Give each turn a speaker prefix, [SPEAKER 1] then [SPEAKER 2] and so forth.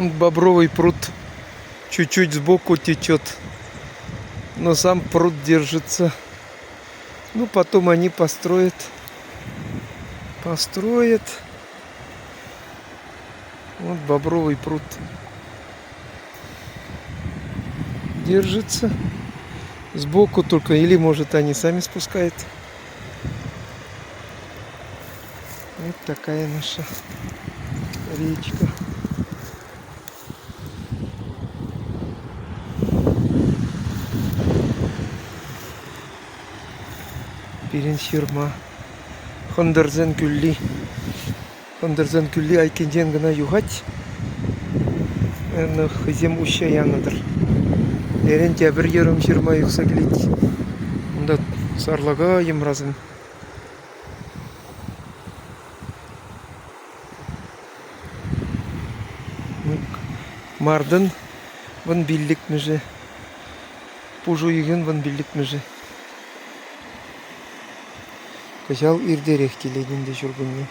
[SPEAKER 1] Бобровый пруд чуть-чуть сбоку течет, но сам пруд держится. Ну, потом они построят. Вот Бобровый пруд держится. Сбоку только, или может они сами спускают. Вот такая наша речка. Перенширма. Хондерзен күлли айкенден гына югать. Хызем уща яныдыр. Лерен тәбір ерім шырма юқса келет. Онда сарлага емразым. Мардын вон биллик меже. Пужу еген вон биллик меже. Качал ирдерек келедінде жүргенне.